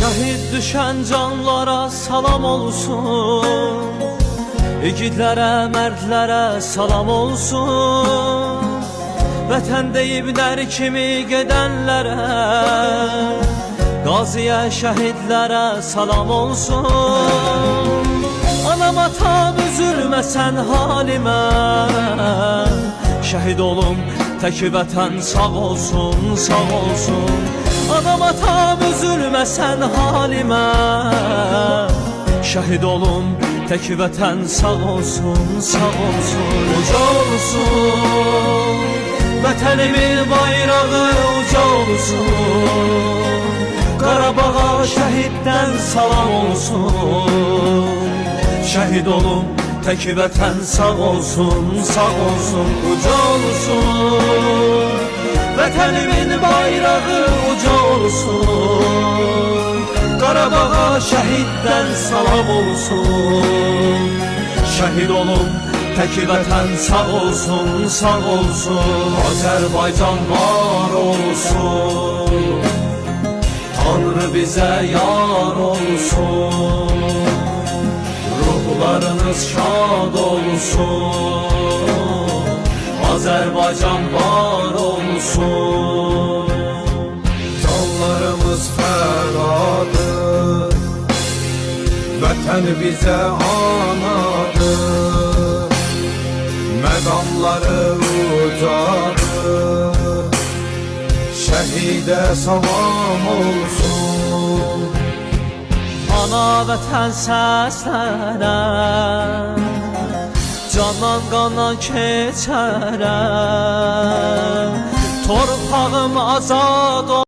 Şəhid düşən canlara salam olsun, igidlərə, mərdlərə salam olsun. Vətən deyiblər kimi gedənlərə, qaziyə, şəhidlərə salam olsun. Anam atam üzülməsən halimə, şəhid olum tək vətən sağ olsun, sağ olsun. Anam atam üzülməsən halimə, şəhid olum tək vətən sağ olsun, sağ olsun. Uca olsun vətənimin bayrağı, uca olsun. Qarabağa şəhiddən salam olsun. Şəhid olum tək vətən sağ olsun, sağ olsun. Uca olsun vətənimin bayrağı, uca olsun. Qarabağa şəhiddən salam olsun. Şəhid olum tək vətən sağ olsun, sağ olsun. Azərbaycan var olsun, Tanrı bizə yar olsun. Ruhlarınız şad olsun, Azərbaycan var olsun. Canlarımız fədadır, vətən bizə anadır. Məqamları ucadır, şəhidə salam olsun. Ana vətən səslənər, candan qandan keçərəm. Torpağım azad